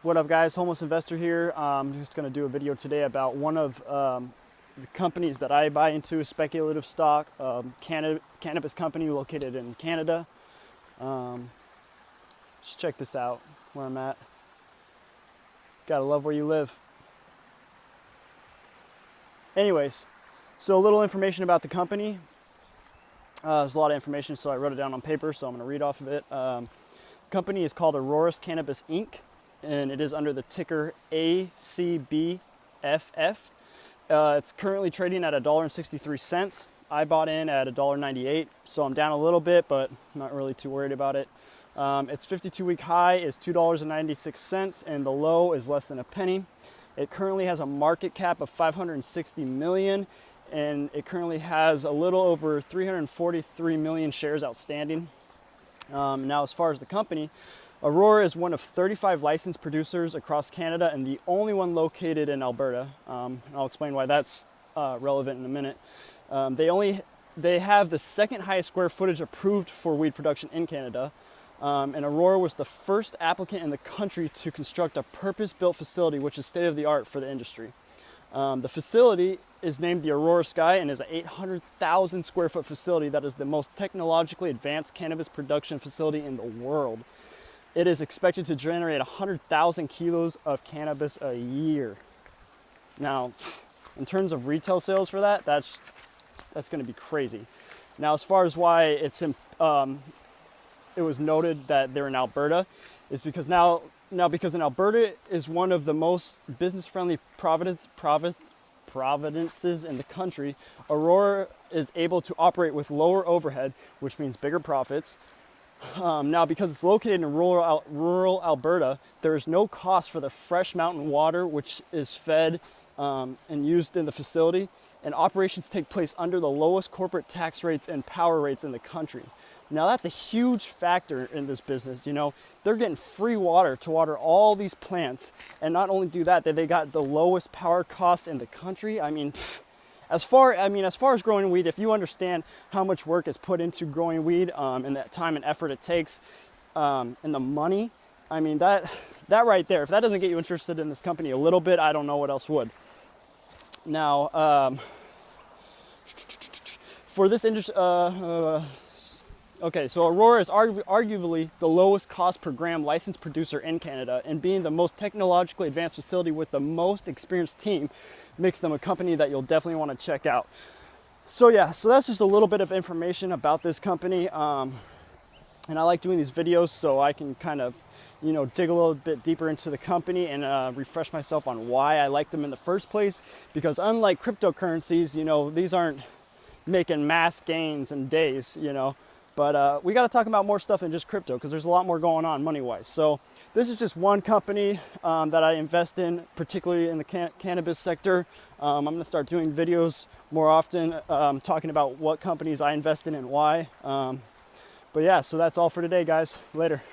What up, guys? Homeless Investor here. I'm just going to do a video today about one of the companies that I buy into, speculative stock, cannabis company located in Canada. Just check this out, where I'm at. Gotta love where you live. Anyways, so a little information about the company. There's a lot of information, so I wrote it down on paper, so I'm going to read off of it. The company is called Aurora's Cannabis Inc., and it is under the ticker ACBFF. It's currently trading at $1.63. I bought in at $1.98, so I'm down a little bit, but I'm not really too worried about it. Its 52-week high is $2.96, and the low is less than a penny. It currently has a market cap of $560 million, and it currently has a little over 343 million shares outstanding. Now, as far as the company, Aurora is one of 35 licensed producers across Canada and the only one located in Alberta. I'll explain why that's relevant in a minute. They have the second highest square footage approved for weed production in Canada. And Aurora was the first applicant in the country to construct a purpose-built facility, which is state-of-the-art for the industry. The facility is named the Aurora Sky and is an 800,000 square foot facility that is the most technologically advanced cannabis production facility in the world. It is expected to generate 100,000 kilos of cannabis a year. Now, in terms of retail sales for that, that's going to be crazy. Now, as far as why it was noted that they're in Alberta, is because because in Alberta is one of the most business-friendly provinces in the country, Aurora is able to operate with lower overhead, which means bigger profits. Now, because it's located in rural Alberta, there is no cost for the fresh mountain water, which is fed and used in the facility, and operations take place under the lowest corporate tax rates and power rates in the country. Now, that's a huge factor in this business. You know, they're getting free water to water all these plants, and not only do that, they got the lowest power costs in the country. I mean, as far as growing weed, if you understand how much work is put into growing weed, and that time and effort it takes, and the money, I mean, that right there, if that doesn't get you interested in this company a little bit, I don't know what else would. Now, for this industry, okay, so Aurora is arguably the lowest cost per gram licensed producer in Canada, and being the most technologically advanced facility with the most experienced team makes them a company that you'll definitely want to check out. So yeah, so that's just a little bit of information about this company. And I like doing these videos so I can kind of, dig a little bit deeper into the company and refresh myself on why I like them in the first place. Because unlike cryptocurrencies, these aren't making mass gains in days, But we got to talk about more stuff than just crypto, because there's a lot more going on money-wise. So this is just one company that I invest in, particularly in the cannabis sector. I'm going to start doing videos more often, talking about what companies I invest in and why. But yeah, so that's all for today, guys. Later.